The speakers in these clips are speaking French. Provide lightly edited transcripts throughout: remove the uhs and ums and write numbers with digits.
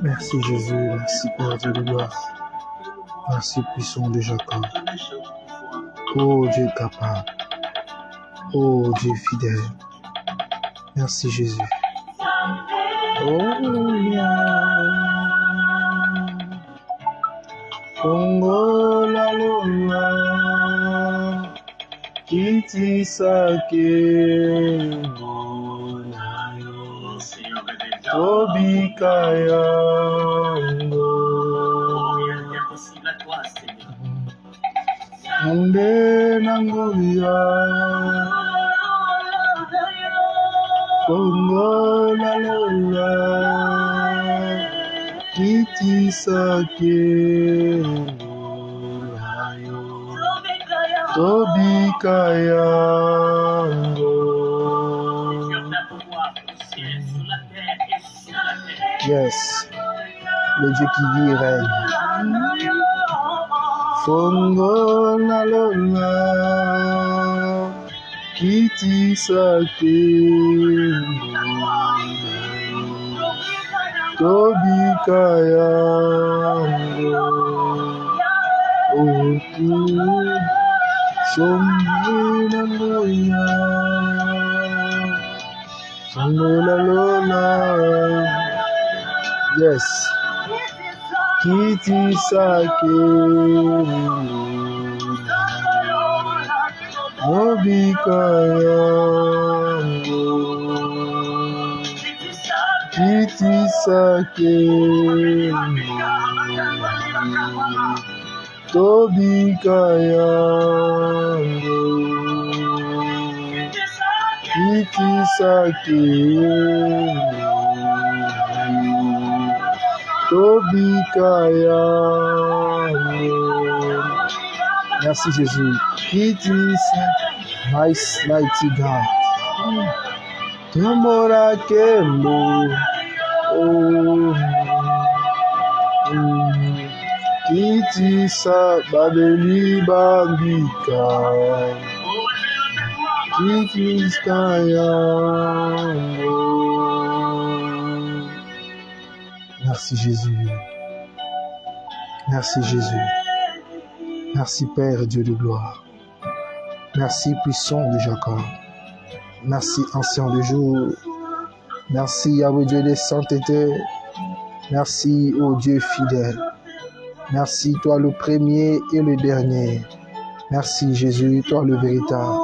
Merci Jésus, merci Père Dieu de gloire. Merci puissant de Jacob. Oh Dieu capable. Oh Dieu fidèle. Merci Jésus. Oh Congo la lola Kiti sake Monayo Tobikaya Ande nanguya Congo la lola Kiti sake Monayo Tobikaya Yes, le Dieu qui vit règne. Fongo na lola Kiti sake Tobikaya Oku Sombi na loya Fongo na lola Yes, Kiti sake Tobikaya Kiti sake Tobikaya Kiti sake Tobikaya. Merci Jésus. Kiti mighty God. Tomora kembo. Kiti sa babeli bambika. Kiti skaya. Merci Jésus. Merci Jésus. Merci Père Dieu de gloire. Merci puissant de Jacob. Merci ancien de jour. Merci Yahweh Dieu des saintetés. Merci ô Dieu fidèle. Merci toi le premier et le dernier. Merci Jésus, toi le véritable.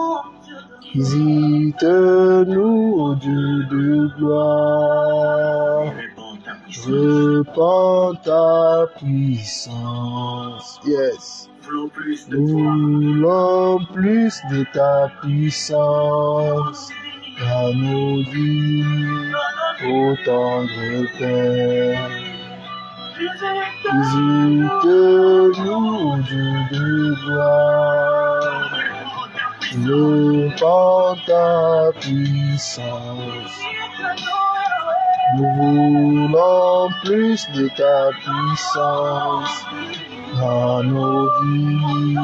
Visite-nous ô Dieu de gloire. Répands ta puissance. Yes. Nous voulons plus de ta puissance dans nos vies, ô tendre Père. Visite-nous, Dieu de gloire. Répands ta puissance. Nous voulons plus de ta puissance dans nos vies,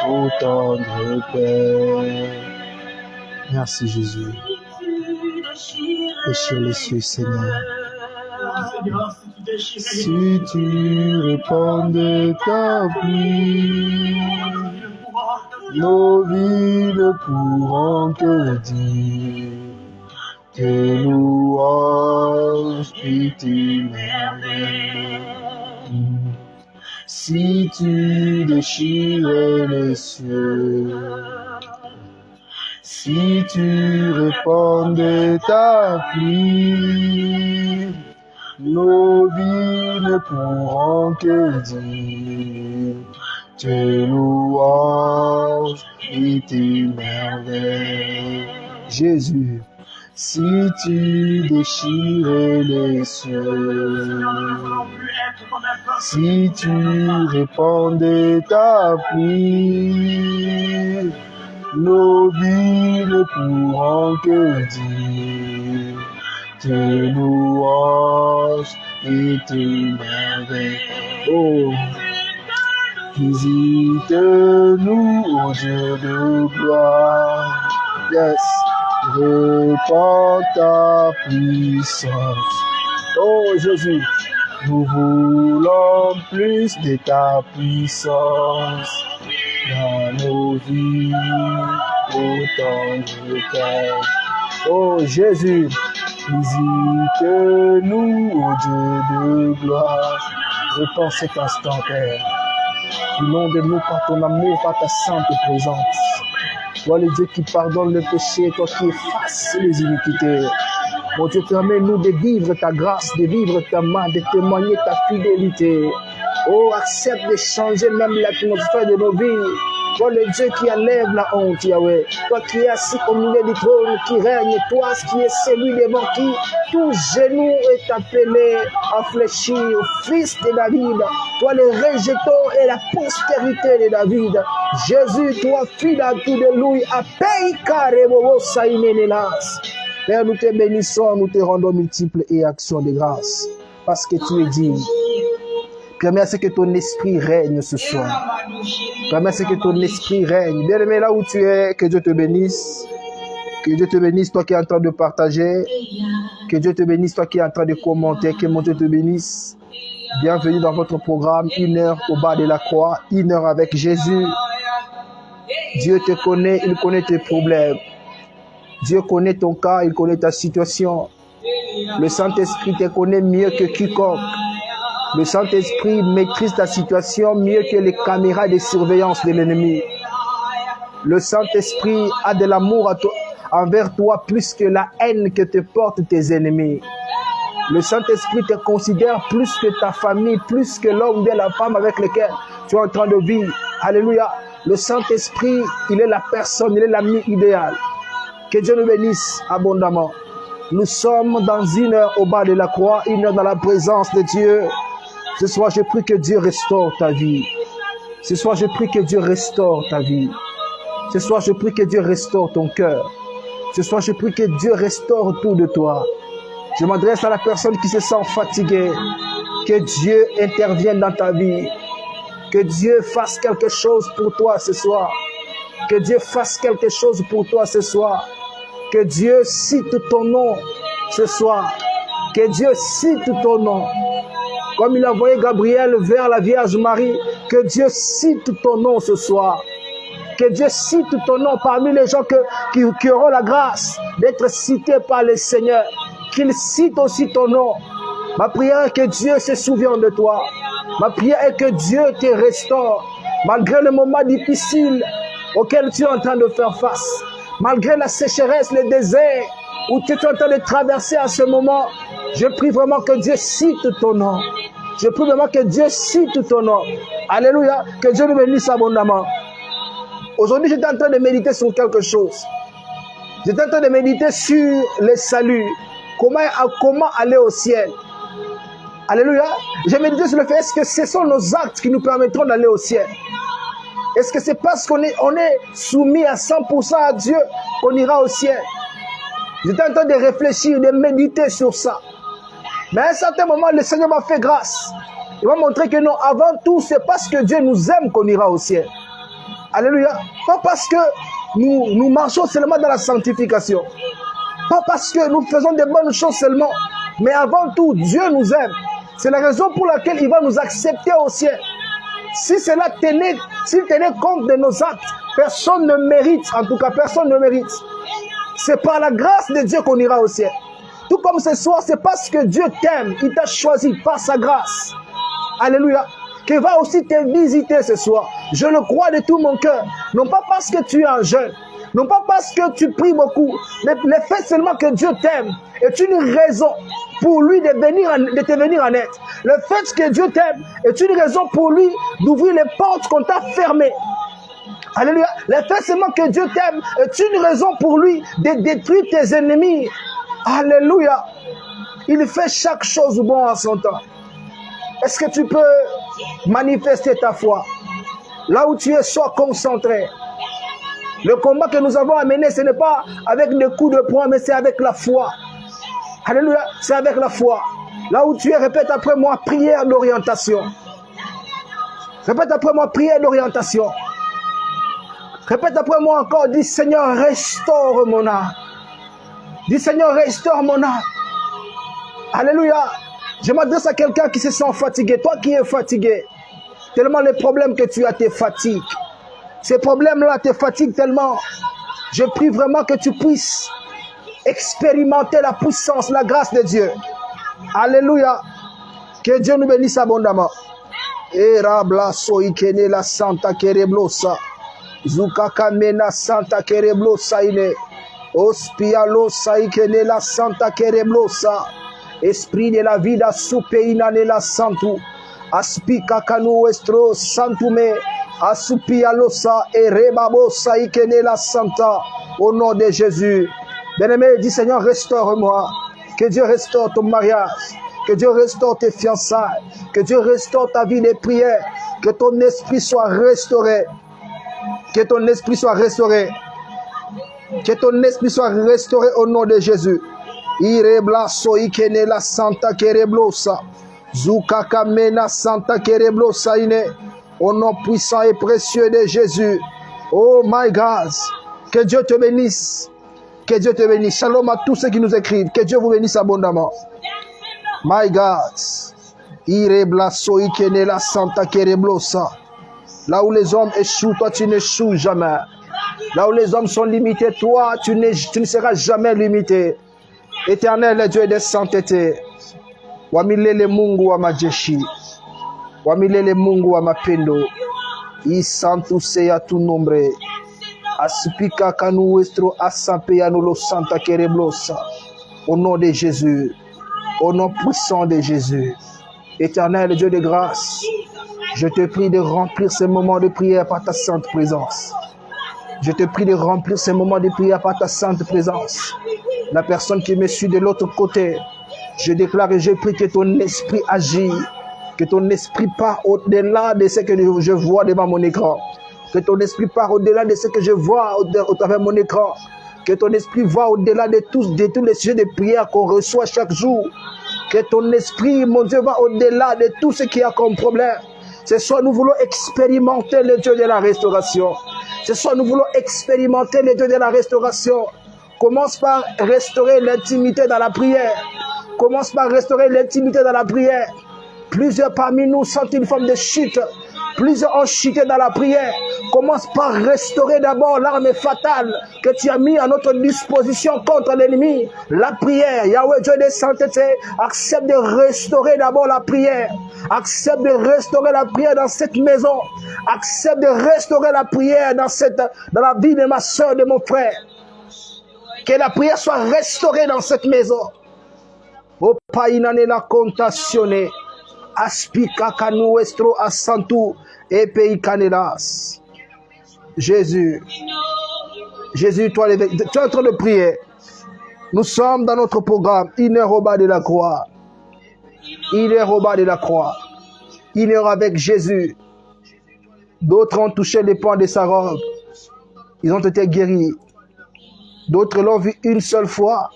ô tendre Père. Merci Jésus. Déchire les cieux, Seigneur. Si tu répands de ta pluie, nos vies ne pourront que dire tes louanges et tes merveilles. Si tu déchirais les cieux, si tu répandais ta pluie, nos vies ne pourront que dire tes louanges et tes merveilles. Jésus, si tu déchirais les cieux, si tu répandais ta pluie, nos vies ne pourront que dire tes louanges et tes merveilles. Oh, visite-nous, ô Dieu de gloire. Yes, répands ta puissance. Oh Jésus, Nous voulons plus de ta puissance dans nos vies, autant de Père. Oh Jésus, visite-nous, ô Dieu de gloire. Repends cet instant, Père. Inonde-nous par ton amour, par ta sainte présence. Toi, le Dieu qui pardonne le péché, toi qui efface les iniquités. Mon Dieu, permets-nous de vivre ta grâce, de vivre ta main, de témoigner ta fidélité. Oh, accepte de changer même l'atmosphère de nos vies. Toi, le Dieu qui enlève la honte, Yahweh. Toi qui es assis au milieu du trône, qui règne. Toi qui es celui devant qui tout genou est appelé à fléchir au fils de David. Toi, le rejeton et la postérité de David. Jésus, toi, fille à tout de lui, à paye carrément saïnénélas. Père, nous te bénissons, nous te rendons multiples et actions de grâce. Parce que tu es digne. Permets à ce que ton esprit règne ce soir. Permets à ce que ton esprit règne. Bien-aimé, là où tu es, que Dieu te bénisse. Que Dieu te bénisse, toi qui es en train de partager. Que Dieu te bénisse, toi qui es en train de commenter. Que mon Dieu te bénisse. Bienvenue dans votre programme, 1 heure au bas de la croix, 1 heure avec Jésus. Dieu te connaît, il connaît tes problèmes. Dieu connaît ton cas, il connaît ta situation. Le Saint-Esprit te connaît mieux que quiconque. Le Saint-Esprit maîtrise ta situation mieux que les caméras de surveillance de l'ennemi. Le Saint-Esprit a de l'amour envers toi plus que la haine que te portent tes ennemis. Le Saint-Esprit te considère plus que ta famille, plus que l'homme ou la femme avec lesquels tu es en train de vivre. Alléluia. Le Saint-Esprit, il est la personne, il est l'ami idéal. Que Dieu nous bénisse abondamment. Nous sommes dans 1 heure au bas de la croix, 1 heure dans la présence de Dieu. Ce soir, je prie que Dieu restaure ta vie. Ce soir, je prie que Dieu restaure ta vie. Ce soir, je prie que Dieu restaure ton cœur. Ce soir, je prie que Dieu restaure tout de toi. Je m'adresse à la personne qui se sent fatiguée. Que Dieu intervienne dans ta vie. Que Dieu fasse quelque chose pour toi ce soir. Que Dieu fasse quelque chose pour toi ce soir. Que Dieu cite ton nom ce soir. Que Dieu cite ton nom. Comme il a envoyé Gabriel vers la Vierge Marie, que Dieu cite ton nom ce soir. Que Dieu cite ton nom parmi les gens qui auront la grâce d'être cités par le Seigneur. Qu'il cite aussi ton nom. Ma prière est que Dieu se souvienne de toi. Ma prière est que Dieu te restaure. Malgré le moment difficile auquel tu es en train de faire face. Malgré la sécheresse, le désert où tu es en train de traverser à ce moment. Je prie vraiment que Dieu cite ton nom. Je prie vraiment que Dieu cite ton nom. Alléluia. Que Dieu nous bénisse abondamment. Aujourd'hui, j'étais en train de méditer sur quelque chose. J'étais en train de méditer sur le salut. Comment aller au ciel. Alléluia. J'ai médité sur le fait, est-ce que ce sont nos actes qui nous permettront d'aller au ciel? Est-ce que c'est parce qu'on est soumis à 100% à Dieu qu'on ira au ciel? J'étais en train de réfléchir, de méditer sur ça. Mais à un certain moment, le Seigneur m'a fait grâce. Il m'a montré que non, avant tout, c'est parce que Dieu nous aime qu'on ira au ciel. Alléluia. Pas parce que nous marchons seulement dans la sanctification. Pas parce que nous faisons des bonnes choses seulement. Mais avant tout, Dieu nous aime. C'est la raison pour laquelle il va nous accepter au ciel. Si cela tenait compte de nos actes, personne ne mérite, en tout cas personne ne mérite. C'est par la grâce de Dieu qu'on ira au ciel. Tout comme ce soir, c'est parce que Dieu t'aime, il t'a choisi par sa grâce. Alléluia. Qu'il va aussi te visiter ce soir. Je le crois de tout mon cœur. Non pas parce que tu es un jeune, non pas parce que tu pries beaucoup, mais le fait seulement que Dieu t'aime est une raison pour lui de te venir en aide. Le fait que Dieu t'aime est une raison pour lui d'ouvrir les portes qu'on t'a fermées. Alléluia. Le fait seulement que Dieu t'aime est une raison pour lui de détruire tes ennemis. Alléluia. Il fait chaque chose bon en son temps. Est-ce que tu peux manifester ta foi? Là où tu es, sois concentré. Le combat que nous avons à mener, ce n'est pas avec des coups de poing, mais c'est avec la foi. Alléluia, c'est avec la foi. Là où tu es, répète après moi, prière d'orientation. Répète après moi, prière d'orientation. Répète après moi encore, dis Seigneur, restaure mon âme. Dis Seigneur, restaure mon âme. Alléluia. Je m'adresse à quelqu'un qui se sent fatigué. Toi qui es fatigué, tellement les problèmes que tu as te fatiguent. Ces problèmes-là te fatiguent tellement. Je prie vraiment que tu puisses expérimenter la puissance, la grâce de Dieu. Alléluia. Que Dieu nous bénisse abondamment. Erabla soikene la santa kereblosa. Zukaka mena santa kereblosa ine. Ospialo saikene la santa kereblosa. Esprit de la vida supeina ne la santu. Aspika kanu estro santume. Asupialosa et rebabosa ikene la santa. Au nom de Jésus. Bien-aimé, dis Seigneur, restaure-moi. Que Dieu restaure ton mariage. Que Dieu restaure tes fiançailles. Que Dieu restaure ta vie de prière. Que ton esprit soit restauré. Que ton esprit soit restauré. Que ton esprit soit restauré au nom de Jésus. Ireblaso ikene la santa kereblosa. Zukaka mena santa kereblosa ine. Au nom puissant et précieux de Jésus. Oh my God. Que Dieu te bénisse. Que Dieu te bénisse. Shalom à tous ceux qui nous écrivent. Que Dieu vous bénisse abondamment. My God. Ireblaso ikene la santa kereblosa. Là où les hommes échouent, toi tu n'échoues jamais. Là où les hommes sont limités, toi tu ne seras jamais limité. Éternel Dieu des saintetés. Wamilele Mungu wa majeshi. Wamilele Mungu wa mapendo. Isantu seya tu nombre. Aspika kanu westro asampeya nulo santa kereblosa. Au nom de Jésus. Au nom puissant de Jésus. Éternel Dieu de grâce. Je te prie de remplir ces moments de prière par ta sainte présence. Je te prie de remplir ces moments de prière par ta sainte présence. La personne qui me suit de l'autre côté, je déclare et je prie que ton esprit agit, que ton esprit part au-delà de ce que je vois devant mon écran, que ton esprit part au-delà de ce que je vois au travers de mon écran, que ton esprit va au-delà de tous les sujets de prière qu'on reçoit chaque jour, que ton esprit, mon Dieu, va au-delà de tout ce qu'il y a comme problème. Ce soir, nous voulons expérimenter le Dieu de la restauration. Ce soir, nous voulons expérimenter le Dieu de la restauration. Commence par restaurer l'intimité dans la prière. Commence par restaurer l'intimité dans la prière. Plusieurs parmi nous sentent une forme de chute. Plusieurs ont chuté dans la prière. Commence par restaurer d'abord l'arme fatale que tu as mis à notre disposition contre l'ennemi. La prière. Yahweh Dieu des saintetés, accepte de restaurer d'abord la prière. Accepte de restaurer la prière dans cette maison. Accepte de restaurer la prière dans la vie de ma soeur, de mon frère. Que la prière soit restaurée dans cette maison. O painane la contazione. Aspika kanu estro asantu et pays canelas. Jésus, toi tu es en train de prier. Nous sommes dans notre programme. Une heure au bas de la croix. Une heure au bas de la croix. Une heure avec Jésus. D'autres ont touché les pans de sa robe. Ils ont été guéris. D'autres l'ont vu une seule fois.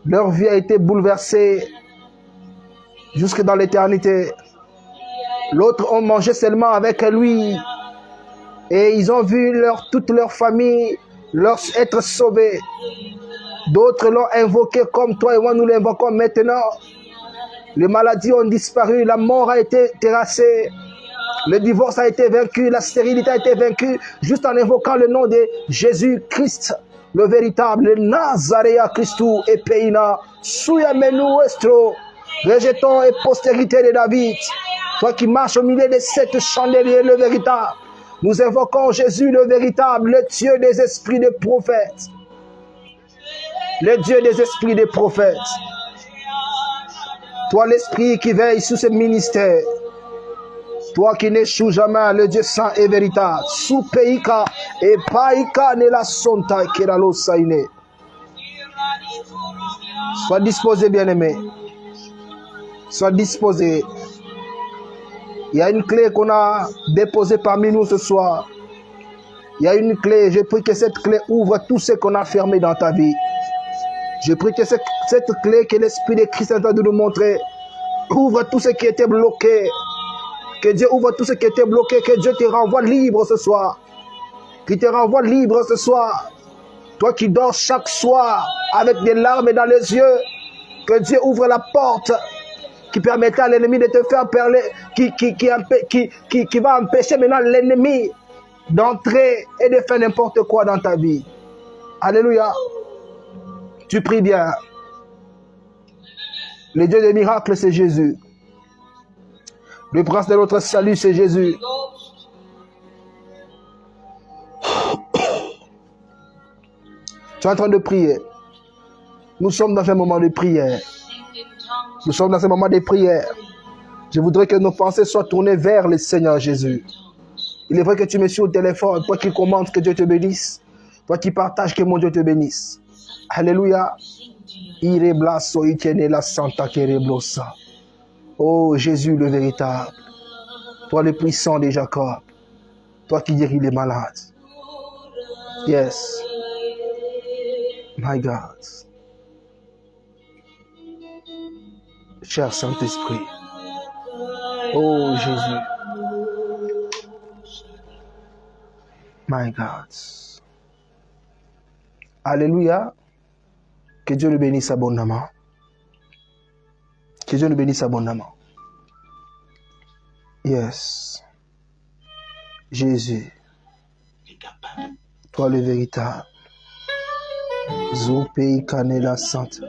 Leur vie a été bouleversée jusque dans l'éternité. L'autre ont mangé seulement avec lui. Et ils ont vu toute leur famille être sauvée. D'autres l'ont invoqué comme toi et moi nous l'invoquons maintenant. Les maladies ont disparu, la mort a été terrassée. Le divorce a été vaincu, la stérilité a été vaincue, juste en invoquant le nom de Jésus-Christ, le véritable, le Nazaréa Christou et Peina, Souya Menu Estro, rejetons et postérité de David, toi qui marches au milieu de cette chandelier, le véritable. Nous invoquons Jésus, le véritable, le Dieu des esprits des prophètes. Le Dieu des esprits des prophètes. Toi l'esprit qui veille sous ce ministère. Toi qui n'échoues jamais, le Dieu saint et véritable. Sous Peika et Paika ne la sonta kiralo saine. Sois disposé, bien-aimé. Sois disposé. Il y a une clé qu'on a déposée parmi nous ce soir. Il y a une clé. Je prie que cette clé ouvre tout ce qu'on a fermé dans ta vie. Je prie que cette clé que l'Esprit de Christ est en train de nous montrer ouvre tout ce qui était bloqué. Que Dieu ouvre tout ce qui était bloqué. Que Dieu te renvoie libre ce soir. Qu'il te renvoie libre ce soir. Toi qui dors chaque soir avec des larmes dans les yeux. Que Dieu ouvre la porte. qui permettait à l'ennemi de te faire parler, qui va empêcher maintenant l'ennemi d'entrer et de faire n'importe quoi dans ta vie. Alléluia. Tu pries bien. Le Dieu des miracles, c'est Jésus. Le prince de notre salut, c'est Jésus. Tu es en train de prier. Nous sommes dans un moment de prière. Nous sommes dans un moment de prière. Je voudrais que nos pensées soient tournées vers le Seigneur Jésus. Il est vrai que tu me suis au téléphone. Toi qui commandes, que Dieu te bénisse. Toi qui partages, que mon Dieu te bénisse. Alléluia. Oh Jésus le véritable. Toi le puissant de Jacob. Toi qui guéris les malades. Yes. My God. Cher Saint-Esprit. Oh Jésus. My God. Alléluia. Que Dieu le bénisse abondamment. Que Dieu le bénisse abondamment. Yes. Jésus. Toi le véritable. Zoupei Kanela Sainte.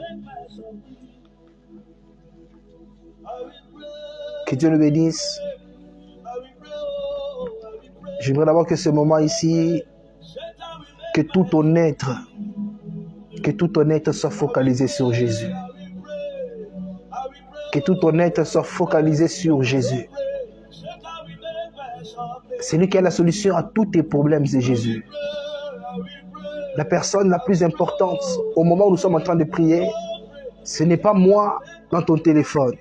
Que Dieu le bénisse. J'aimerais d'abord que ce moment ici, que tout ton être soit focalisé sur Jésus. Que tout ton être soit focalisé sur Jésus. C'est lui qui a la solution à tous tes problèmes, c'est Jésus. La personne la plus importante au moment où nous sommes en train de prier, ce n'est pas moi dans ton téléphone,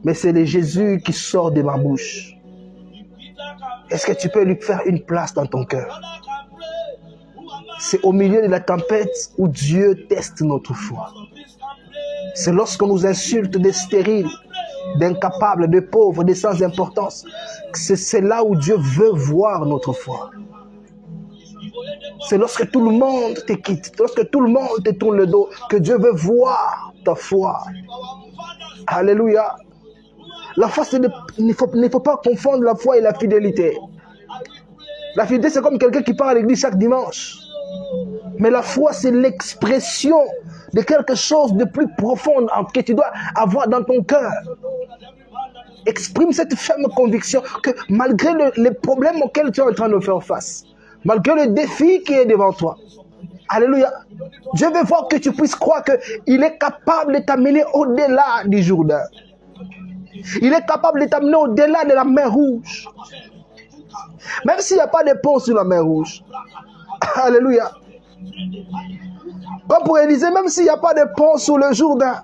mais c'est le Jésus qui sort de ma bouche. Est-ce que tu peux lui faire une place dans ton cœur? C'est au milieu de la tempête où Dieu teste notre foi. C'est lorsqu'on nous insulte de stériles, d'incapables, de pauvres, de sans importance. C'est là où Dieu veut voir notre foi. C'est lorsque tout le monde te quitte, lorsque tout le monde te tourne le dos, que Dieu veut voir ta foi. Alléluia. La foi, il ne faut pas confondre la foi et la fidélité. La fidélité, c'est comme quelqu'un qui part à l'église chaque dimanche. Mais la foi, c'est l'expression de quelque chose de plus profond que tu dois avoir dans ton cœur. Exprime cette ferme conviction que malgré les problèmes auxquels tu es en train de faire face, malgré le défi qui est devant toi, alléluia, Dieu veut voir que tu puisses croire qu'il est capable de t'amener au-delà du Jourdain. Il est capable de t'amener au-delà de la mer Rouge. Même s'il n'y a pas de pont sur la mer Rouge. Alléluia. Comme pour Élisée, même s'il n'y a pas de pont sur le Jourdain,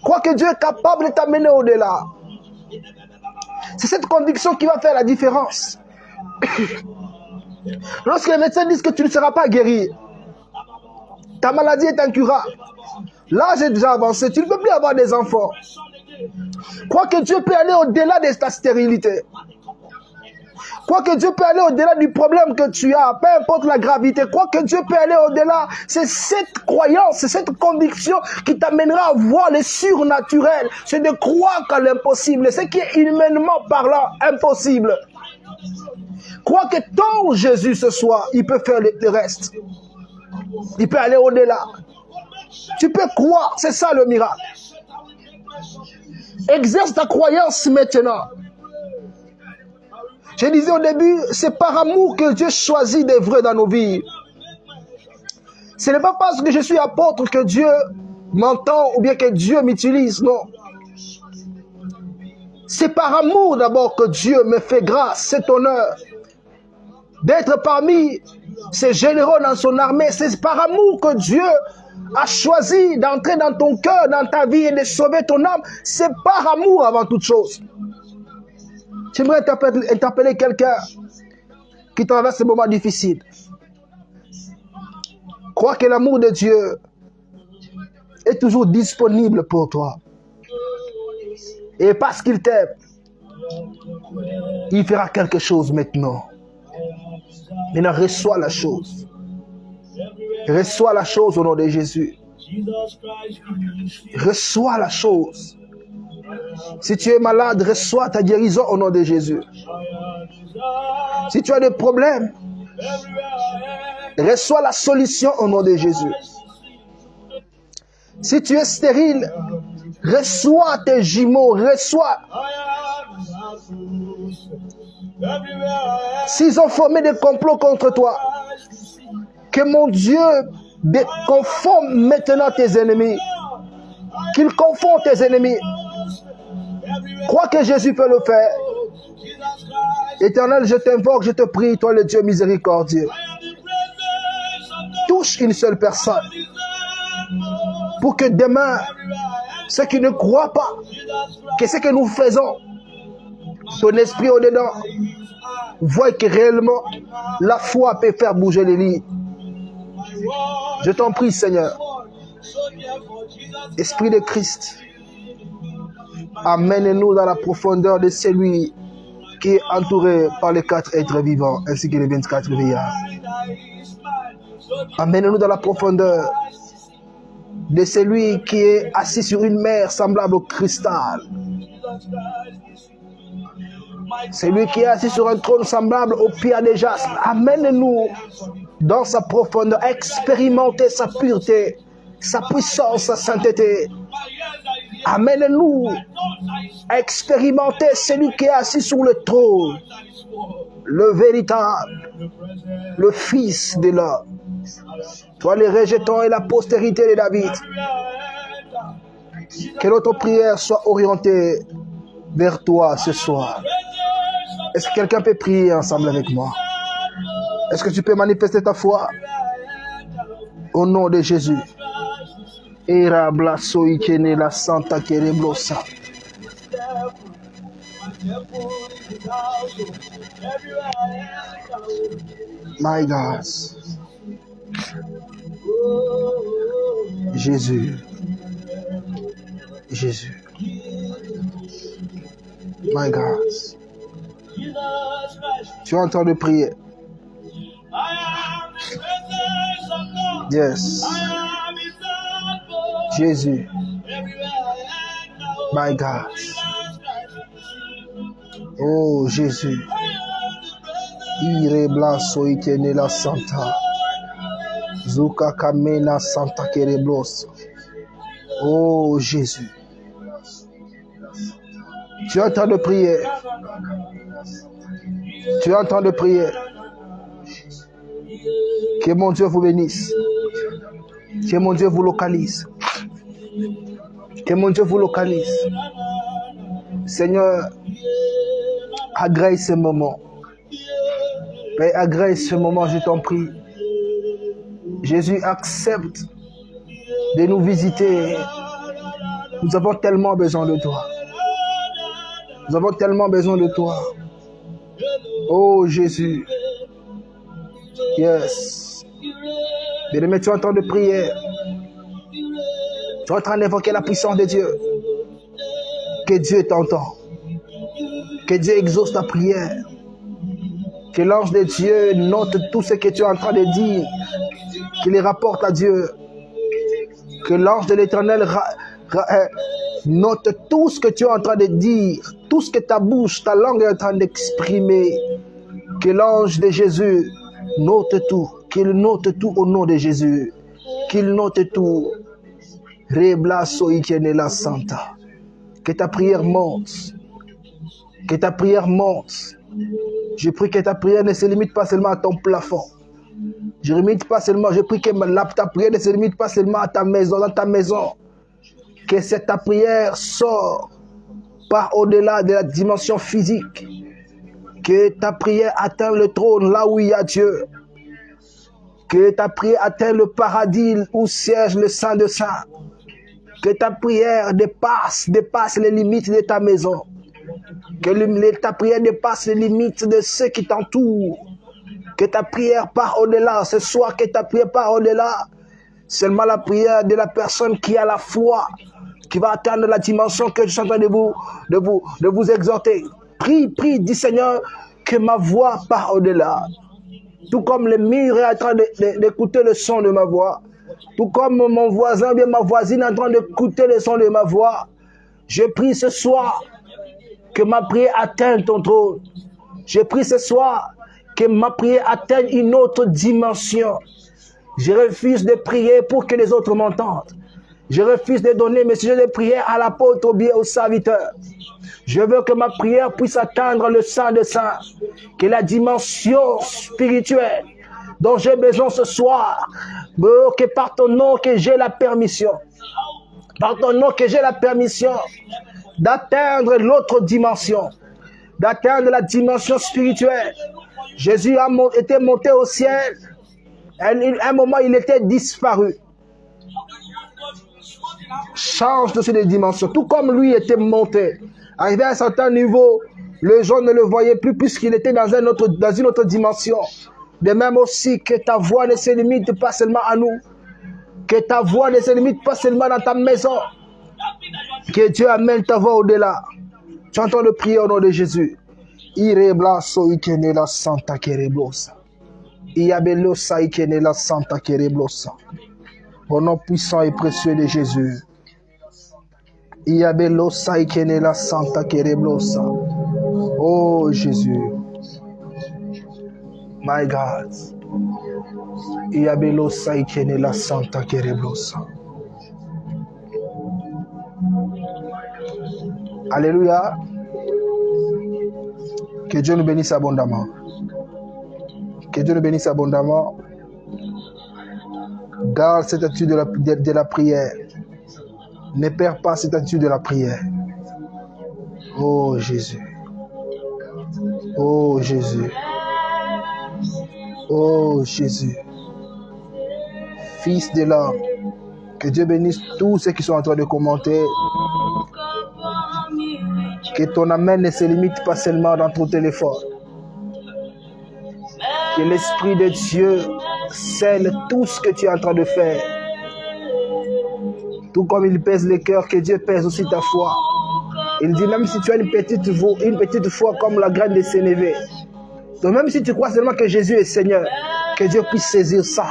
crois que Dieu est capable de t'amener au-delà. C'est cette conviction qui va faire la différence. Lorsque les médecins disent que tu ne seras pas guéri, ta maladie est incurable, l'âge est déjà avancé, tu ne peux plus avoir des enfants. Crois que Dieu peut aller au-delà de ta stérilité. Crois que Dieu peut aller au-delà du problème que tu as, peu importe la gravité. Crois que Dieu peut aller au-delà. C'est cette croyance, c'est cette conviction qui t'amènera à voir le surnaturel. C'est de croire qu'à l'impossible, ce qui est humainement parlant impossible. Crois que ton Jésus ce soir, il peut faire le reste. Il peut aller au-delà. Tu peux croire, c'est ça le miracle. Exerce ta croyance maintenant. Je disais au début, c'est par amour que Dieu choisit d'œuvrer dans nos vies. Ce n'est pas parce que je suis apôtre que Dieu m'entend ou bien que Dieu m'utilise, non. C'est par amour d'abord que Dieu me fait grâce, cet honneur d'être parmi ces généraux dans son armée. C'est par amour que Dieu a choisi d'entrer dans ton cœur, dans ta vie et de sauver ton âme. C'est par amour avant toute chose. J'aimerais interpeller quelqu'un qui traverse ce moment difficile. Crois que l'amour de Dieu est toujours disponible pour toi. Et parce qu'il t'aime, il fera quelque chose maintenant. Maintenant, reçois la chose. Reçois la chose au nom de Jésus. Reçois la chose. Si tu es malade, reçois ta guérison au nom de Jésus. Si tu as des problèmes, reçois la solution au nom de Jésus. Si tu es stérile, reçois tes jumeaux, reçois. S'ils ont formé des complots contre toi, que mon Dieu confonde maintenant tes ennemis. Qu'il confonde tes ennemis. Crois que Jésus peut le faire. Éternel, je t'invoque, je te prie, toi le Dieu miséricordieux. Touche une seule personne. Pour que demain, ceux qui ne croient pas, que ce que nous faisons, ton esprit au-dedans, voit que réellement, la foi peut faire bouger les lits. Je t'en prie, Seigneur. Esprit de Christ, amène-nous dans la profondeur de celui qui est entouré par les 4 êtres vivants, ainsi que les 24 vieillards. Amène-nous dans la profondeur de celui qui est assis sur une mer semblable au cristal. Celui qui est assis sur un trône semblable au pierre de jaspe. Amène-nous dans sa profondeur, expérimenter sa pureté, sa puissance, sa sainteté. Amène-nous à expérimenter celui qui est assis sur le trône, le véritable, le Fils de l'homme. Toi, les rejetons et la postérité de David. Que notre prière soit orientée vers toi ce soir. Est-ce que quelqu'un peut prier ensemble avec moi? Est-ce que tu peux manifester ta foi? Au nom de Jésus. Era blaso ikene la santa kereblosa. My God. Jésus. Jésus. My God. Tu es en train de prier. Yes. Jésus. My God. Oh Jésus. Ire blaso itene la santa. Zuka kamena santa kereblos. Oh Jésus. Tu es en train de prier. Tu es en train de prier. Que mon Dieu vous bénisse. Que mon Dieu vous localise. Que mon Dieu vous localise. Seigneur, agrée ce moment. Père, agrée ce moment, je t'en prie. Jésus, accepte de nous visiter. Nous avons tellement besoin de toi. Nous avons tellement besoin de toi. Oh Jésus. Yes. Bien-aimé, tu es en train de prier. Tu es en train d'évoquer la puissance de Dieu. Que Dieu t'entende. Que Dieu exauce ta prière. Que l'ange de Dieu note tout ce que tu es en train de dire. Qu'il les rapporte à Dieu. Que l'ange de l'Éternel note tout ce que tu es en train de dire. Tout ce que ta bouche, ta langue est en train d'exprimer. Que l'ange de Jésus note tout. Qu'il note tout au nom de Jésus. Qu'il note tout. Reblaso ikene la santa. Que ta prière monte. Que ta prière monte. Je prie que ta prière ne se limite pas seulement à ton plafond. Je prie que ta prière ne se limite pas seulement à ta maison, dans ta maison. Que ta prière sort par au-delà de la dimension physique. Que ta prière atteint le trône là où il y a Dieu. Que ta prière atteint le paradis où siège le Saint de Saints. Que ta prière dépasse les limites de ta maison. Que ta prière dépasse les limites de ceux qui t'entourent. Que ta prière part au-delà. Ce soir, que ta prière part au-delà. Seulement la prière de la personne qui a la foi, qui va atteindre la dimension que je suis en train de vous exhorter. Prie, dis Seigneur, que ma voix part au-delà. Tout comme le mur est en train d'écouter le son de ma voix, Tout comme mon voisin, bien ma voisine est en train d'écouter le son de ma voix, je prie ce soir que ma prière atteigne ton trône. Je prie ce soir que ma prière atteigne une autre dimension. Je refuse de prier pour que les autres m'entendent. Je refuse de donner mes sujets de prière à l'apôtre ou bien au serviteur. Je veux que ma prière puisse atteindre le Saint des Saints, que la dimension spirituelle dont j'ai besoin ce soir, que par ton nom que j'ai la permission, par ton nom que j'ai la permission d'atteindre l'autre dimension, d'atteindre la dimension spirituelle. Jésus était monté au ciel, à un moment il était disparu. Change de ces dimensions, tout comme lui était monté. Arrivé à un certain niveau, les gens ne le voyaient plus puisqu'il était dans une autre dimension. De même aussi que ta voix ne se limite pas seulement à nous, que ta voix ne se limite pas seulement dans ta maison, que Dieu amène ta voix au-delà. Tu entends le prier au nom de Jésus. Ireblaso ikene la santa kereblosa. Iabelosa ikene la santa kereblosa. Au nom puissant et précieux de Jésus. Iabelosa ikene la santa kereblosa. Oh Jésus. My God. Iabelosa ikene la santa kereblosa. Alléluia. Que Dieu nous bénisse abondamment. Que Dieu nous bénisse abondamment. Garde cette attitude de la prière. Ne perds pas cette attitude de la prière. Oh Jésus. Oh Jésus. Oh Jésus. Fils de l'homme. Que Dieu bénisse tous ceux qui sont en train de commenter. Que ton amen ne se limite pas seulement dans ton téléphone. Que l'Esprit de Dieu scelle tout ce que tu es en train de faire. Tout comme il pèse les cœurs, que Dieu pèse aussi ta foi. Il dit même si tu as une petite foi comme la graine de sénévé. Donc même si tu crois seulement que Jésus est Seigneur, que Dieu puisse saisir ça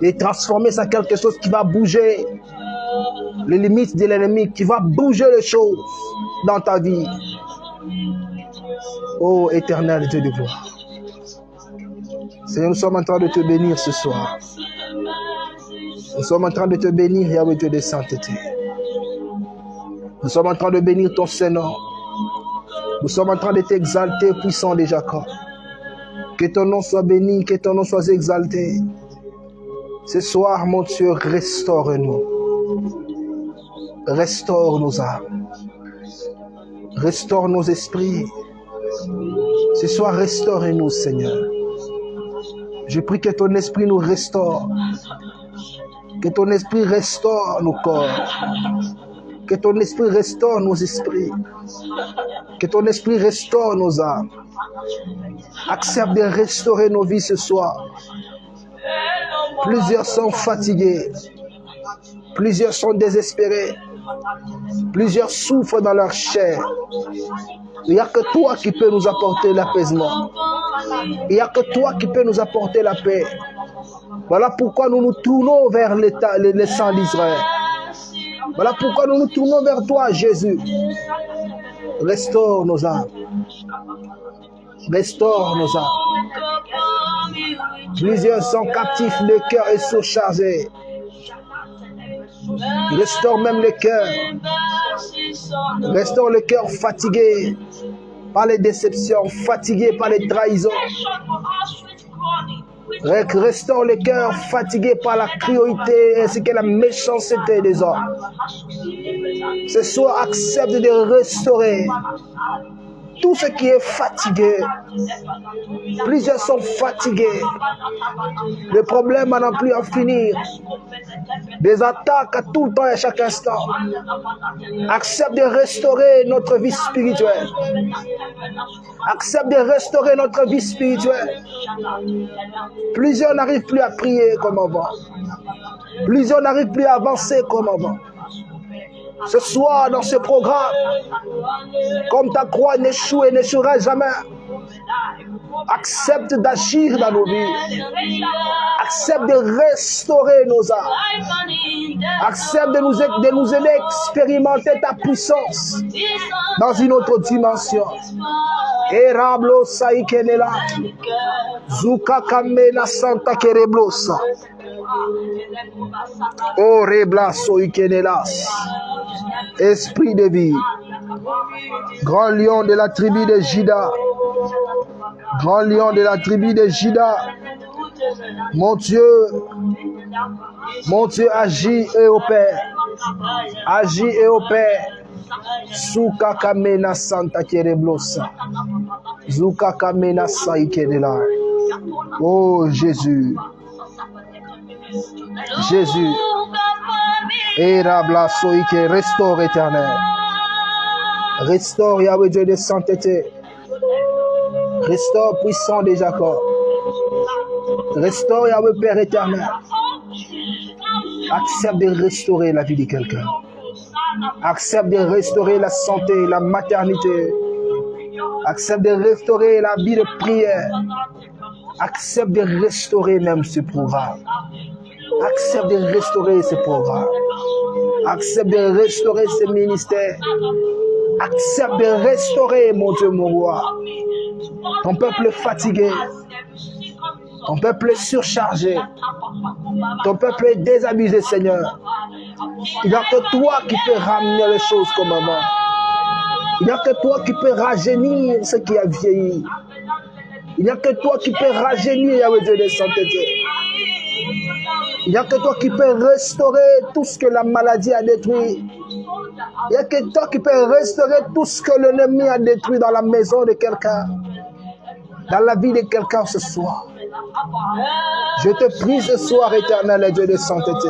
et transformer ça en quelque chose qui va bouger les limites de l'ennemi, qui va bouger les choses dans ta vie. Ô éternel Dieu de gloire. Seigneur, nous sommes en train de te bénir ce soir. Nous sommes en train de te bénir, Yahweh Dieu de sainteté. Nous sommes en train de bénir ton Saint-Nom. Nous sommes en train de t'exalter, puissant de Jacob. Que ton nom soit béni, que ton nom soit exalté. Ce soir, mon Dieu, restaure-nous. Restaure nos âmes. Restaure nos esprits. Ce soir, restaure-nous, Seigneur. Je prie que ton esprit nous restaure. Que ton esprit restaure nos corps. Que ton esprit restaure nos esprits. Que ton esprit restaure nos âmes. Accepte de restaurer nos vies ce soir. Plusieurs sont fatigués. Plusieurs sont désespérés. Plusieurs souffrent dans leur chair. Il n'y a que toi qui peux nous apporter l'apaisement. Il n'y a que toi qui peux nous apporter la paix. Voilà pourquoi nous nous tournons vers les saints d'Israël. Voilà pourquoi nous nous tournons vers toi, Jésus. Restaure nos âmes. Restaure nos âmes. Plusieurs sont captifs, le cœur est surchargé. Restaure même le cœur. Restaure le cœur fatigué par les déceptions, fatigué par les trahisons. Restaure le cœur fatigué par la cruauté ainsi que la méchanceté des hommes. Ce soir, accepte de restaurer tout ce qui est fatigué. Plusieurs sont fatigués. Le problème à n'en plus en finir. Des attaques à tout le temps et à chaque instant. Accepte de restaurer notre vie spirituelle. Accepte de restaurer notre vie spirituelle. Plusieurs n'arrivent plus à prier comme avant. Plusieurs n'arrivent plus à avancer comme avant. Ce soir, dans ce programme, comme ta croix n'échoue et n'échouera jamais, Accepte d'agir dans nos vies. Accepte de restaurer nos âmes. Accepte de nous aider à expérimenter ta puissance dans une autre dimension. Erablo Saikenela. Zuka Kamena Santa Kereblosa. Oh Rebla Soikenelas. Esprit de vie. Grand lion de la tribu de Juda. Grand lion de la tribu de Juda. Mon Dieu, agis et opère. Agis et opère. Souka Kamena Santa Kereblosa. Zuka Kamena Saikenela. Oh Jésus. Jésus. Erabla Soike, restaure éternel. Restaure Yahweh Dieu de sainteté. Restaure puissant de Jacob. Restaure Yahweh Père éternel. Accepte de restaurer la vie de quelqu'un. Accepte de restaurer la santé, la maternité. Accepte de restaurer la vie de prière. Accepte de restaurer même ce programme. Accepte de restaurer ce programme. Accepte de restaurer ce ministère. Accepte de restaurer, mon Dieu, mon roi. Ton peuple fatigué. Ton peuple surchargé. Ton peuple est désabusé, Seigneur. Il n'y a que toi qui peux ramener les choses comme avant. Il n'y a que toi qui peux rajeunir ce qui a vieilli. Il n'y a que toi qui peux rajeunir, Yahweh Dieu de sainteté. Il n'y a que toi qui peux restaurer tout ce que la maladie a détruit. Il n'y a que toi qui peux restaurer tout ce que l'ennemi a détruit dans la maison de quelqu'un, dans la vie de quelqu'un ce soir. Je te prie ce soir, éternel Dieu de sainteté,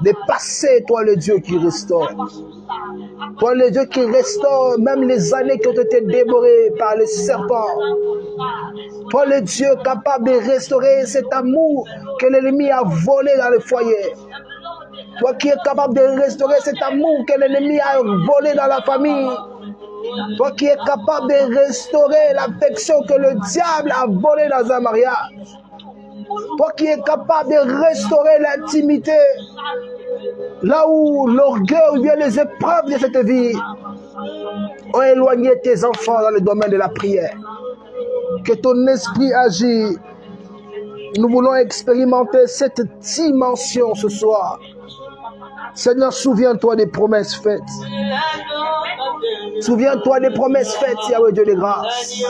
de passer, toi le Dieu qui restaure. Toi le Dieu qui restaure même les années qui ont été dévorées par les serpents. Toi le Dieu capable de restaurer cet amour que l'ennemi a volé dans le foyer. Toi qui es capable de restaurer cet amour que l'ennemi a volé dans la famille. Toi qui es capable de restaurer l'affection que le diable a volé dans un mariage. Toi qui es capable de restaurer l'intimité. Là où l'orgueil ou bien les épreuves de cette vie ont éloigné tes enfants dans le domaine de la prière. Que ton esprit agit. Nous voulons expérimenter cette dimension ce soir. Seigneur, souviens-toi des promesses faites. Souviens-toi des promesses faites, Yahweh Dieu de grâce.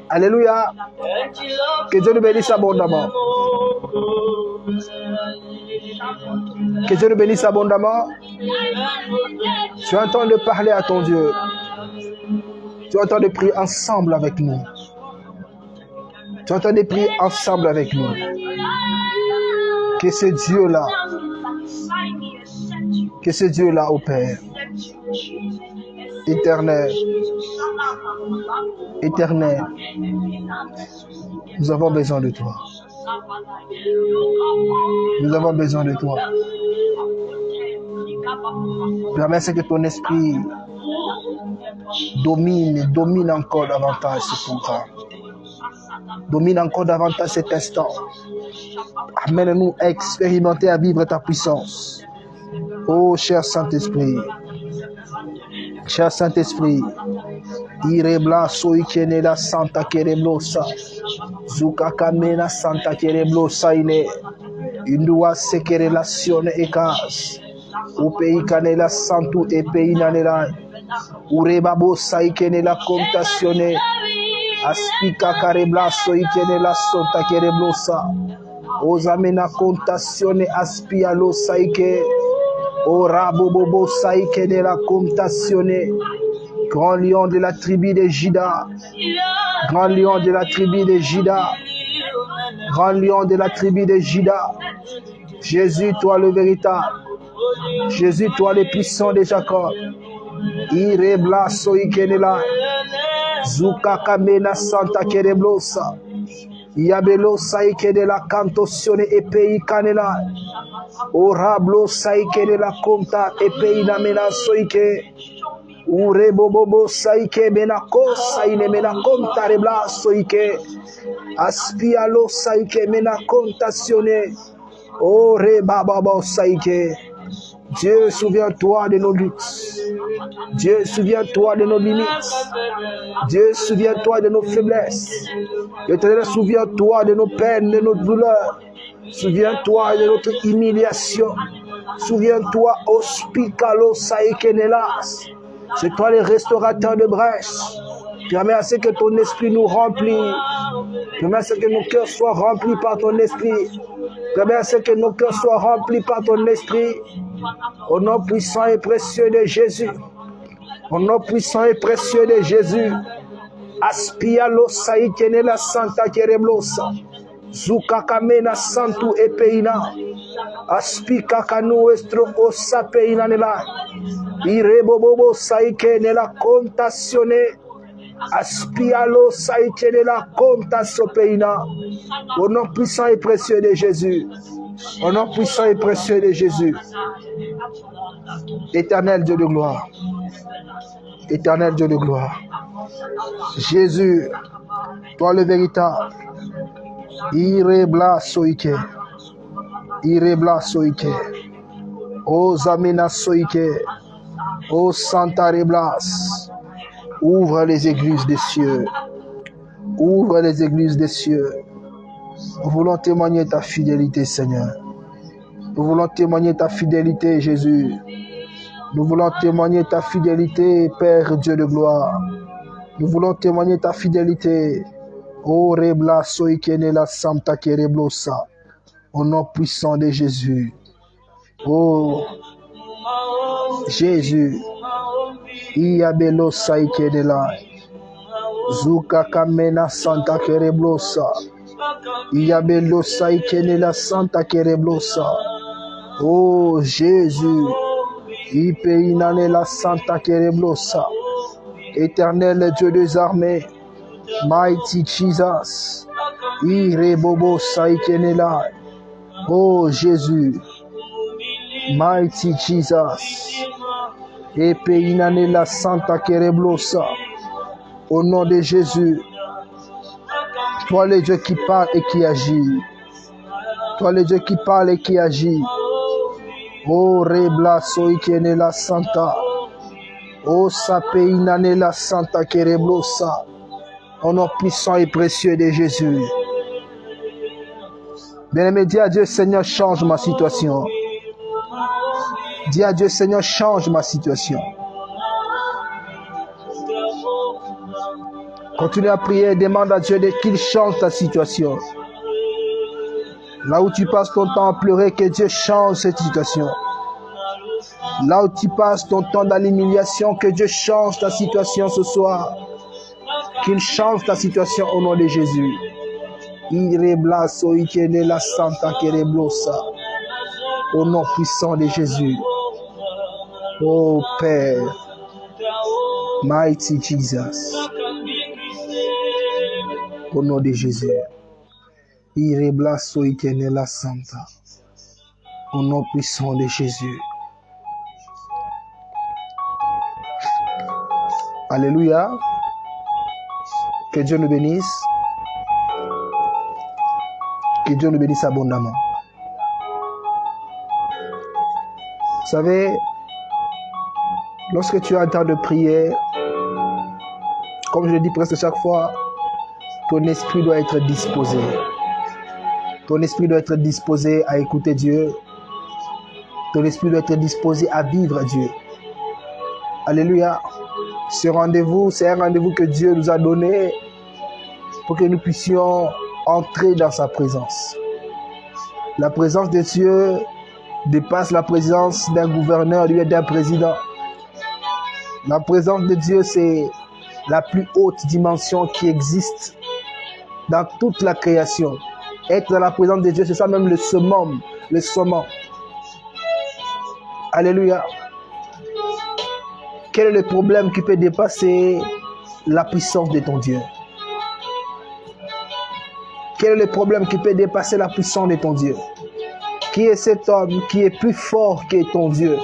Alléluia. Que Dieu nous bénisse abondamment. Que Dieu nous bénisse abondamment. Tu es en train de parler à ton Dieu. Tu es en train de prier ensemble avec nous. Tu es en train de prier ensemble avec nous. Que ce Dieu-là opère. Éternel. Éternel. Nous avons besoin de toi. Nous avons besoin de toi. Permets que ton esprit domine encore davantage ce programme. Domine encore davantage cet instant. Amène-nous à expérimenter, à vivre ta puissance. Oh, cher Saint-Esprit. Cher Saint-Esprit. Irebla soikenela Santa Kereblosa. Zuka kamena Santa Kereblosa ine. Indua seke relazione e cas. Upei kanela santu e peinanela. Urebabo saikenela comptazione. Aspika karebla soikenela Santa Kereblosa. Osamena comptazione aspialo saike. Ora bobobo saike de la comptazione. Grand lion de la tribu de Juda. Grand lion de la tribu de Juda. Grand lion de la tribu de Juda. Jésus, toi le véritable. Jésus, toi le puissant de Jacob. Irebla soikenela. Zuka kamena Santa Kereblosa. Yabelo saike de la cantosione e pei canela. Orablo saike de la conta e pei na mena soike. Ure bobo saike menako saine mena conta rebla soike. Aspialo saike mena contasione. Ore bababo saike. Dieu, souviens-toi de nos luttes. Dieu, souviens-toi de nos limites. Dieu, souviens-toi de nos faiblesses. Éternel, souviens-toi de nos peines, de nos douleurs. Souviens-toi de notre humiliation. Souviens-toi, Ospicalo Saïkenelas. C'est toi le restaurateur de brèche. Permets à ce que ton esprit nous remplisse. Permets à ce que nos cœurs soient remplis par ton esprit. Permets à ce que nos cœurs soient remplis par ton esprit. Au nom puissant et précieux de Jésus. Au nom puissant et précieux de Jésus. Aspialo Saïkenela Santa Kereblosa. Zukakamena Santu Epeina. Aspikakanu Estro Osapeina Nela. Irebobobo Saïkenela Contazione. Aspialo Saïkenela Contasopeina. Au nom puissant et précieux de Jésus. Au nom puissant et précieux de Jésus. Éternel Dieu de gloire. Éternel Dieu de gloire. Jésus, toi le véritable. Irebla soike. Irebla soike. O Zamina soike. O Santa Reblas. Ouvre les églises des cieux. Ouvre les églises des cieux. Nous voulons témoigner ta fidélité, Seigneur. Nous voulons témoigner ta fidélité, Jésus. Nous voulons témoigner ta fidélité, Père Dieu de gloire. Nous voulons témoigner ta fidélité. O Rebla Soikene la Santa Kereblosa. Au nom puissant de Jésus. Oh Jésus. Iabelo Saikene la. Zuka Kamena Santa Kereblosa. Iabelo Saikene la Santa Kereblosa. Oh Jésus. Ipeinane la Santa Kereblosa. Éternel Dieu des armées. Mighty Jesus. Irebobo Saikenela. Oh Jésus. Mighty Jesus. Epeinane la Santa Kereblosa. Au nom de Jésus. Toi le Dieu qui parle et qui agit. Toi le Dieu qui parle et qui agit. Oh Rebla Soikenela Santa. Oh Sapeinane la Santa Kereblosa. Au nom puissant et précieux de Jésus. Bien-aimé, dis à Dieu, Seigneur, change ma situation. Dis à Dieu, Seigneur, change ma situation. Continue à prier, demande à Dieu qu'il change ta situation. Là où tu passes ton temps à pleurer, que Dieu change cette situation. Là où tu passes ton temps dans l'humiliation, que Dieu change ta situation ce soir. Qu'il change ta situation au nom de Jésus. Irebla soikene la Santa Kereblosa. Au nom puissant de Jésus. Oh Père. Mighty Jesus. Au nom de Jésus. Irebla soikene la Santa. Au nom puissant de Jésus. Alléluia. Que Dieu nous bénisse. Que Dieu nous bénisse abondamment. Vous savez, lorsque tu as un temps de prière, comme je le dis presque chaque fois, ton esprit doit être disposé. Ton esprit doit être disposé à écouter Dieu. Ton esprit doit être disposé à vivre Dieu. Alléluia. Ce rendez-vous, c'est un rendez-vous que Dieu nous a donné pour que nous puissions entrer dans sa présence. La présence de Dieu dépasse la présence d'un gouverneur ou d'un président. La présence de Dieu, c'est la plus haute dimension qui existe dans toute la création. Être dans la présence de Dieu, c'est ça même le summum, le summum. Alléluia. Quel est le problème qui peut dépasser la puissance de ton Dieu? Quel est le problème qui peut dépasser la puissance de ton Dieu? Qui est cet homme qui est plus fort que ton Dieu?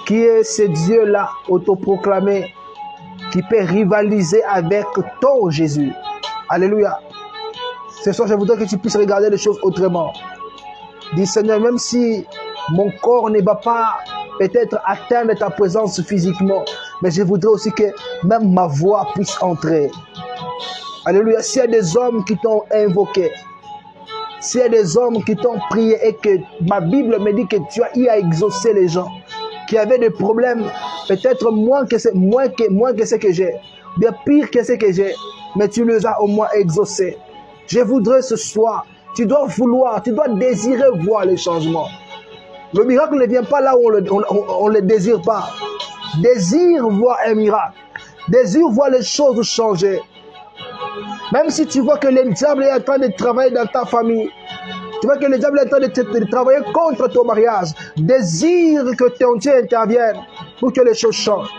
Qui est ce Dieu-là autoproclamé qui peut rivaliser avec ton Jésus? Alléluia. Ce soir, je voudrais que tu puisses regarder les choses autrement. Dis, Seigneur, même si mon corps ne va pas peut-être atteindre ta présence physiquement, mais je voudrais aussi que même ma voix puisse entrer. Alléluia. S'il y a des hommes qui t'ont invoqué, s'il y a des hommes qui t'ont prié et que ma Bible me dit que tu as eu à exaucer les gens qui avaient des problèmes, peut-être moins que ce que j'ai, bien pire que ce que j'ai, mais tu les as au moins exaucés. Je voudrais ce soir, tu dois vouloir, tu dois désirer voir les changements. Le miracle ne vient pas là où on le désire pas. Désire voir un miracle. Désire voir les choses changer. Même si tu vois que le diable est en train de travailler dans ta famille, tu vois que le diable est en train de travailler contre ton mariage, désire que ton Dieu intervienne pour que les choses changent.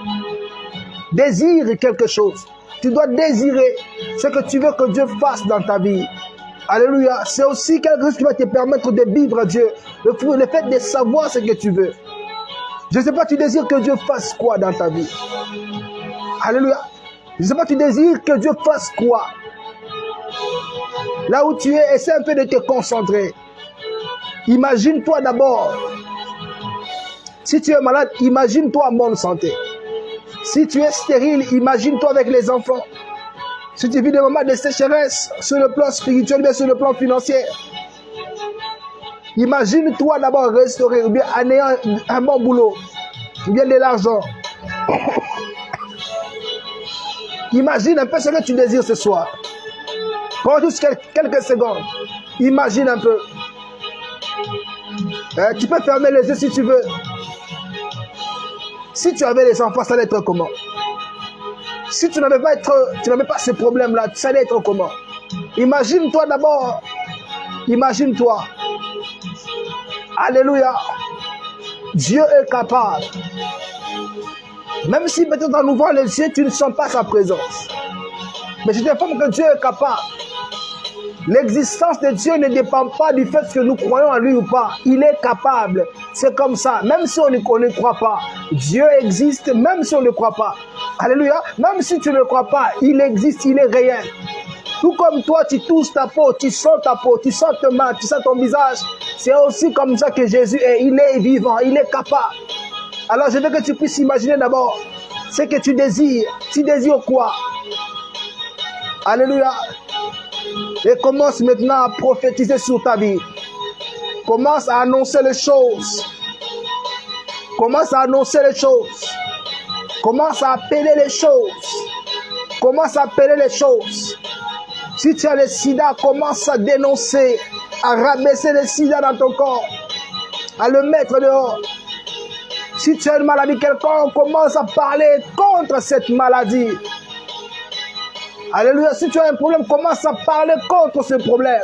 Désire quelque chose. Tu dois désirer ce que tu veux que Dieu fasse dans ta vie. Alléluia. C'est aussi quelque chose qui va te permettre de vivre à Dieu. Le fait de savoir ce que tu veux. Je ne sais pas, tu désires que Dieu fasse quoi dans ta vie? Alléluia. Je ne sais pas, tu désires que Dieu fasse quoi? Là où tu es, essaie un peu de te concentrer. Imagine-toi d'abord. Si tu es malade, imagine-toi en bonne santé. Si tu es stérile, imagine-toi avec les enfants. Si tu vis des moments de sécheresse sur le plan spirituel, mais sur le plan financier, imagine-toi d'abord restaurer, ou bien en ayant un bon boulot, ou bien de l'argent. Imagine un peu ce que tu désires ce soir. Prends juste quelques secondes. Imagine un peu. Tu peux fermer les yeux si tu veux. Si tu avais les enfants, ça allait être comment? Si tu n'avais pas ce problème-là, ça allait être comment? Imagine-toi d'abord. Imagine-toi. Alléluia. Dieu est capable. Même si peut-être en ouvrant les yeux, tu ne sens pas sa présence. Mais je t'informe que Dieu est capable. L'existence de Dieu ne dépend pas du fait que nous croyons en lui ou pas. Il est capable. C'est comme ça. Même si on ne croit pas, Dieu existe même si on ne croit pas. Alléluia. Même si tu ne crois pas, il existe, il est réel. Tout comme toi, tu touches ta peau, tu sens ta peau, tu sens tes mains, tu sens ton visage. C'est aussi comme ça que Jésus est. Il est vivant, il est capable. Alors je veux que tu puisses imaginer d'abord ce que tu désires. Tu désires quoi? Alléluia. Et commence maintenant à prophétiser sur ta vie. Commence à annoncer les choses. Commence à annoncer les choses. Commence à appeler les choses. Commence à appeler les choses. Si tu as le sida, commence à dénoncer, à rabaisser le sida dans ton corps, à le mettre dehors. Si tu as une maladie quelconque, commence à parler contre cette maladie. Alléluia. Si tu as un problème, commence à parler contre ce problème.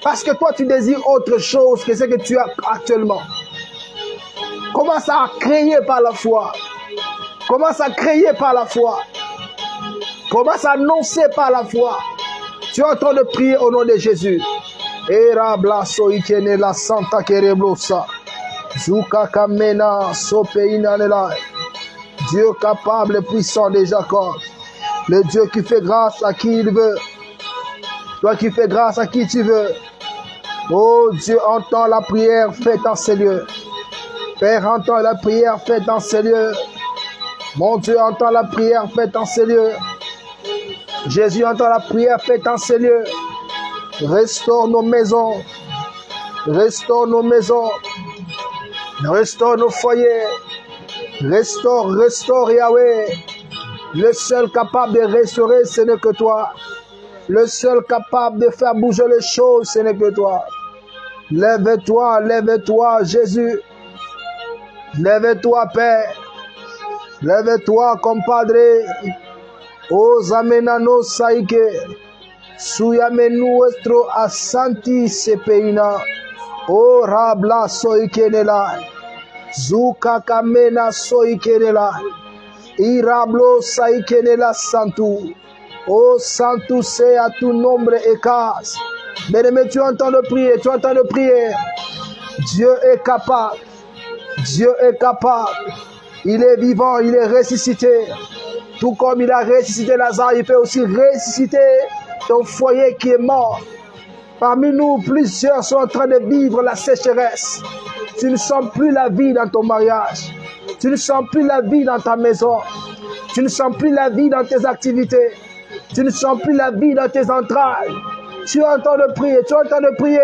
Parce que toi, tu désires autre chose que ce que tu as actuellement. Commence à créer par la foi. Commence à créer par la foi. Commence à annoncer par la foi. Tu es en train de prier au nom de Jésus. Erabla soikene la santa kereblosa. Zuka kamena sopeina nela. Dieu capable et puissant de Jacob. Le Dieu qui fait grâce à qui il veut. Toi qui fais grâce à qui tu veux. Oh Dieu, entends la prière faite en ces lieux. Père, entends la prière faite en ces lieux. Mon Dieu, entends la prière faite en ces lieux. Jésus, entend la prière faite en ces lieux. Restaure nos maisons. Restaure nos maisons. Restaure nos foyers. Restaure Yahweh. Le seul capable de restaurer, ce n'est que toi. Le seul capable de faire bouger les choses, ce n'est que toi. Lève-toi, lève-toi, Jésus. Lève-toi, Père. Lève-toi, compadre. Osamena saike. Suyamenu nuestro asanti sepeina. O rabla soikenela. Zuka kamena soikenela. Irablo saikenela santu. Oh, sans tousser à tout nombre et casse. Bien-aimé, tu entends de prier, tu entends de prier. Dieu est capable. Dieu est capable. Il est vivant, il est ressuscité. Tout comme il a ressuscité Lazare, il peut aussi ressusciter ton foyer qui est mort. Parmi nous, plusieurs sont en train de vivre la sécheresse. Tu ne sens plus la vie dans ton mariage. Tu ne sens plus la vie dans ta maison. Tu ne sens plus la vie dans tes activités. Tu ne sens plus la vie dans tes entrailles. Tu entends de prier, tu entends de prier.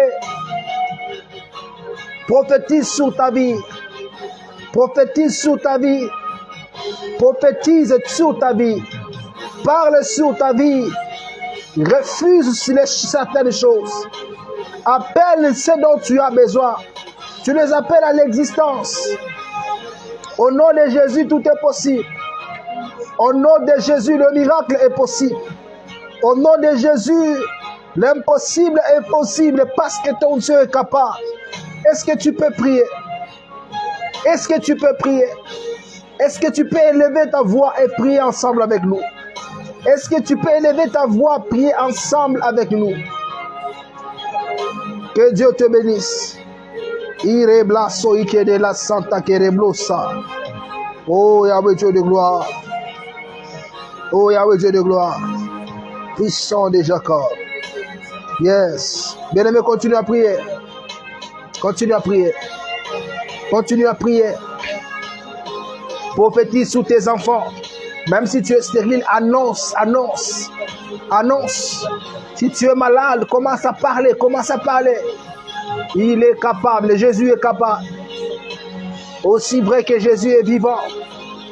Prophétise sur ta vie. Prophétise sur ta vie. Prophétise sur ta vie. Parle sur ta vie. Refuse certaines choses. Appelle ce dont tu as besoin. Tu les appelles à l'existence. Au nom de Jésus, tout est possible. Au nom de Jésus, le miracle est possible. Au nom de Jésus, l'impossible est possible parce que ton Dieu est capable. Est-ce que tu peux prier? Est-ce que tu peux prier? Est-ce que tu peux élever ta voix et prier ensemble avec nous? Est-ce que tu peux élever ta voix, prier ensemble avec nous? Que Dieu te bénisse. Ireblaso ike de la santa kereblosa. Oh Yahweh Dieu de gloire. Oh Yahweh Dieu de gloire. Puissant de Jacob. Yes. Bien-aimé, continue à prier. Continue à prier. Continue à prier. Prophétise sur tes enfants. Même si tu es stérile, annonce, annonce, annonce. Si tu es malade, commence à parler, commence à parler. Il est capable, Jésus est capable. Aussi vrai que Jésus est vivant,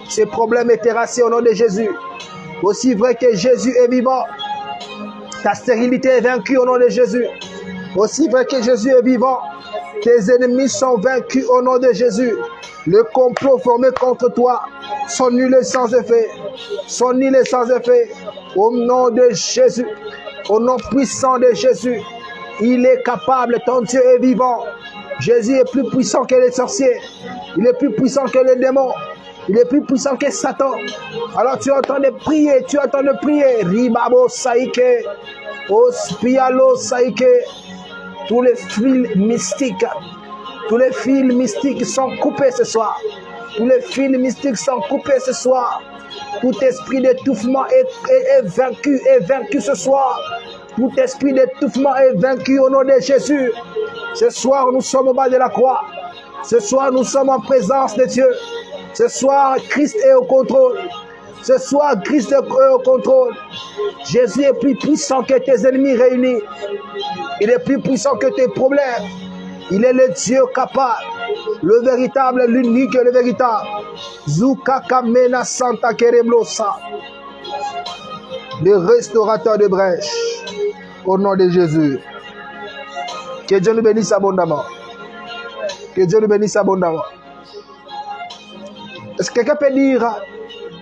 ces problèmes est terrassé au nom de Jésus. Aussi vrai que Jésus est vivant, ta stérilité est vaincue au nom de Jésus. Aussi vrai que Jésus est vivant, tes ennemis sont vaincus au nom de Jésus. Le complot formé contre toi sont nuls et sans effet. Sont nuls et sans effet. Au nom de Jésus. Au nom puissant de Jésus. Il est capable. Ton Dieu est vivant. Jésus est plus puissant que les sorciers. Il est plus puissant que les démons. Il est plus puissant que Satan. Alors tu es en train de prier. Tu es en train de prier. Ribabo saike. Ospialo saike. Tous les fils mystiques. Tous les fils mystiques sont coupés ce soir. Tous les fils mystiques sont coupés ce soir. Tout esprit d'étouffement est vaincu ce soir. Tout esprit d'étouffement est vaincu au nom de Jésus. Ce soir, nous sommes au bas de la croix. Ce soir, nous sommes en présence de Dieu. Ce soir, Christ est au contrôle. Ce soir, Christ est au contrôle. Jésus est plus puissant que tes ennemis réunis. Il est plus puissant que tes problèmes. Il est le Dieu capable, le véritable, l'unique et le véritable. Zukakamena Santa Kereblosa, le restaurateur de brèches, au nom de Jésus. Que Dieu nous bénisse abondamment. Que Dieu nous bénisse abondamment. Est-ce que quelqu'un peut dire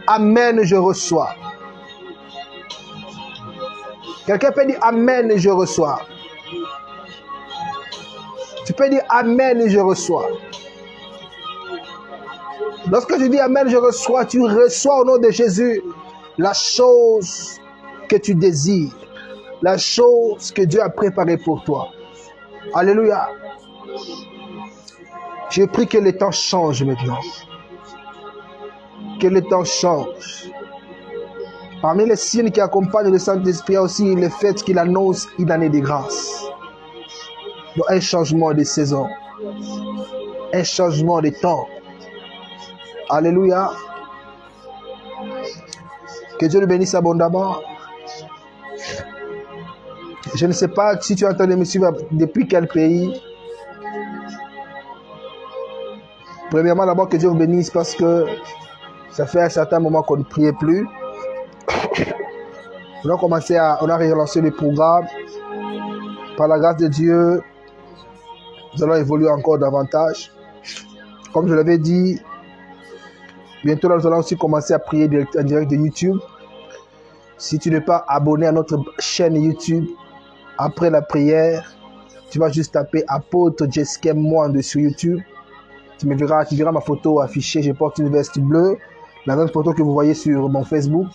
Amen, je reçois? Quelqu'un peut dire Amen, je reçois. Tu peux dire Amen, je reçois. Lorsque tu dis Amen, je reçois, tu reçois au nom de Jésus la chose que tu désires, la chose que Dieu a préparée pour toi. Alléluia. Je prie que le temps change maintenant. Que le temps change. Parmi les signes qui accompagnent le Saint-Esprit, aussi le fait qu'il annonce une année de grâce. Donc un changement de saison. Un changement de temps. Alléluia. Que Dieu le bénisse abondamment. Je ne sais pas si tu es en train de me suivre depuis quel pays. Premièrement, d'abord que Dieu vous bénisse parce que ça fait un certain moment qu'on ne priait plus. On a relancé le programme. Par la grâce de Dieu, nous allons évoluer encore davantage. Comme je l'avais dit, bientôt nous allons aussi commencer à prier en direct de YouTube. Si tu n'es pas abonné à notre chaîne YouTube, après la prière, tu vas juste taper Apôtre Jeskem Mwando sur YouTube. Tu verras ma photo affichée. Je porte une veste bleue, la même photo que vous voyez sur mon Facebook.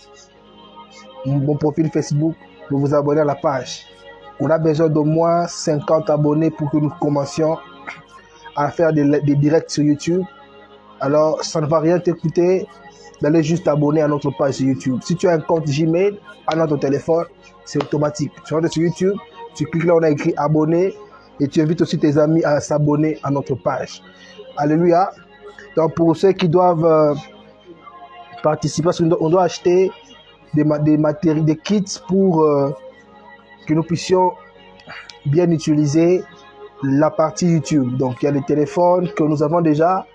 mon profil Facebook, de vous abonner à la page. On a besoin d'au moins 50 abonnés pour que nous commencions à faire des directs sur YouTube. Alors, ça ne va rien t'écouter d'aller juste t'abonner à notre page sur YouTube. Si tu as un compte Gmail à notre téléphone, c'est automatique. Tu rentres sur YouTube, tu cliques là, on a écrit abonner et tu invites aussi tes amis à s'abonner à notre page. Alléluia. Donc, pour ceux qui doivent participer, on doit acheter des kits pour que nous puissions bien utiliser la partie YouTube. Donc, il y a les téléphones que nous avons déjà.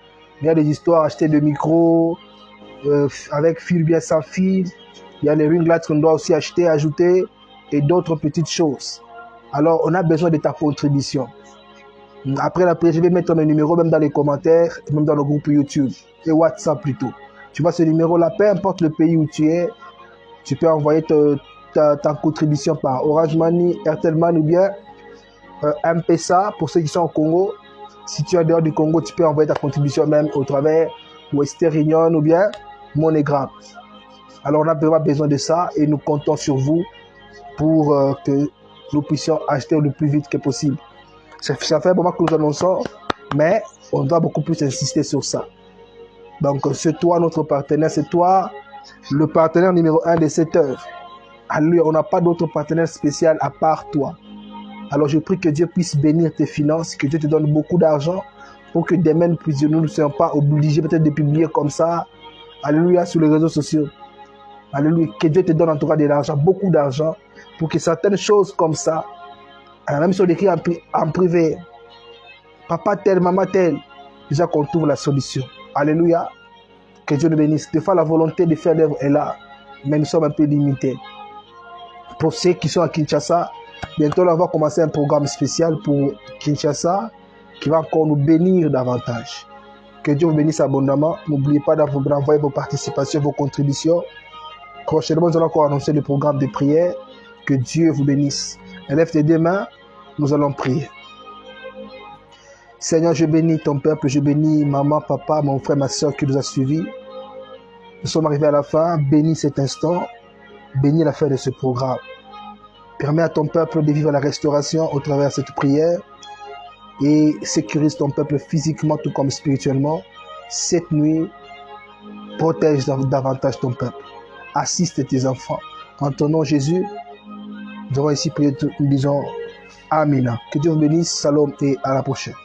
Il y a des histoires, acheter des micros avec fil bien sans fil. Il y a les ring lights qu'on doit aussi acheter, ajouter et d'autres petites choses. Alors, on a besoin de ta contribution. Après la prière, je vais mettre mes numéros même dans les commentaires, même dans le groupe YouTube et WhatsApp plutôt. Tu vois ce numéro-là, peu importe le pays où tu es, tu peux envoyer ta contribution par Orange Money, Airtel Money ou bien M-Pesa pour ceux qui sont au Congo. Si tu es dehors du Congo, tu peux envoyer ta contribution même au travers Western Union ou bien MoneyGram. Alors on a vraiment besoin de ça et nous comptons sur vous pour que nous puissions acheter le plus vite que possible. Ça fait un moment que nous annonçons, mais on doit beaucoup plus insister sur ça. Donc c'est toi notre partenaire, c'est toi le partenaire numéro 1 de cette œuvre. Alléluia, on n'a pas d'autre partenaire spécial à part toi. Alors je prie que Dieu puisse bénir tes finances, que Dieu te donne beaucoup d'argent pour que demain nous ne soyons pas obligés peut-être de publier comme ça. Alléluia, sur les réseaux sociaux. Alléluia, que Dieu te donne en tout cas de l'argent, beaucoup d'argent, pour que certaines choses comme ça, même si on écrit en privé, papa tel, maman tel, déjà qu'on trouve la solution. Alléluia, que Dieu nous bénisse. Des fois la volonté de faire l'œuvre est là, mais nous sommes un peu limités. Pour ceux qui sont à Kinshasa, bientôt là, on va commencer un programme spécial pour Kinshasa qui va encore nous bénir davantage. Que Dieu vous bénisse abondamment. N'oubliez pas d'envoyer vos participations, vos contributions. Prochainement, nous allons encore annoncer le programme de prière. Que Dieu vous bénisse. Élève tes deux mains, nous allons prier. Seigneur, je bénis ton peuple, je bénis maman, papa, mon frère, ma soeur qui nous a suivis. Nous sommes arrivés à la fin. Bénis cet instant. Bénis la fin de ce programme. Permets à ton peuple de vivre la restauration au travers de cette prière et sécurise ton peuple physiquement tout comme spirituellement. Cette nuit, protège davantage ton peuple. Assiste tes enfants. En ton nom, Jésus, nous avons ici prié, nous disons Amen. Que Dieu vous bénisse, Shalom et à la prochaine.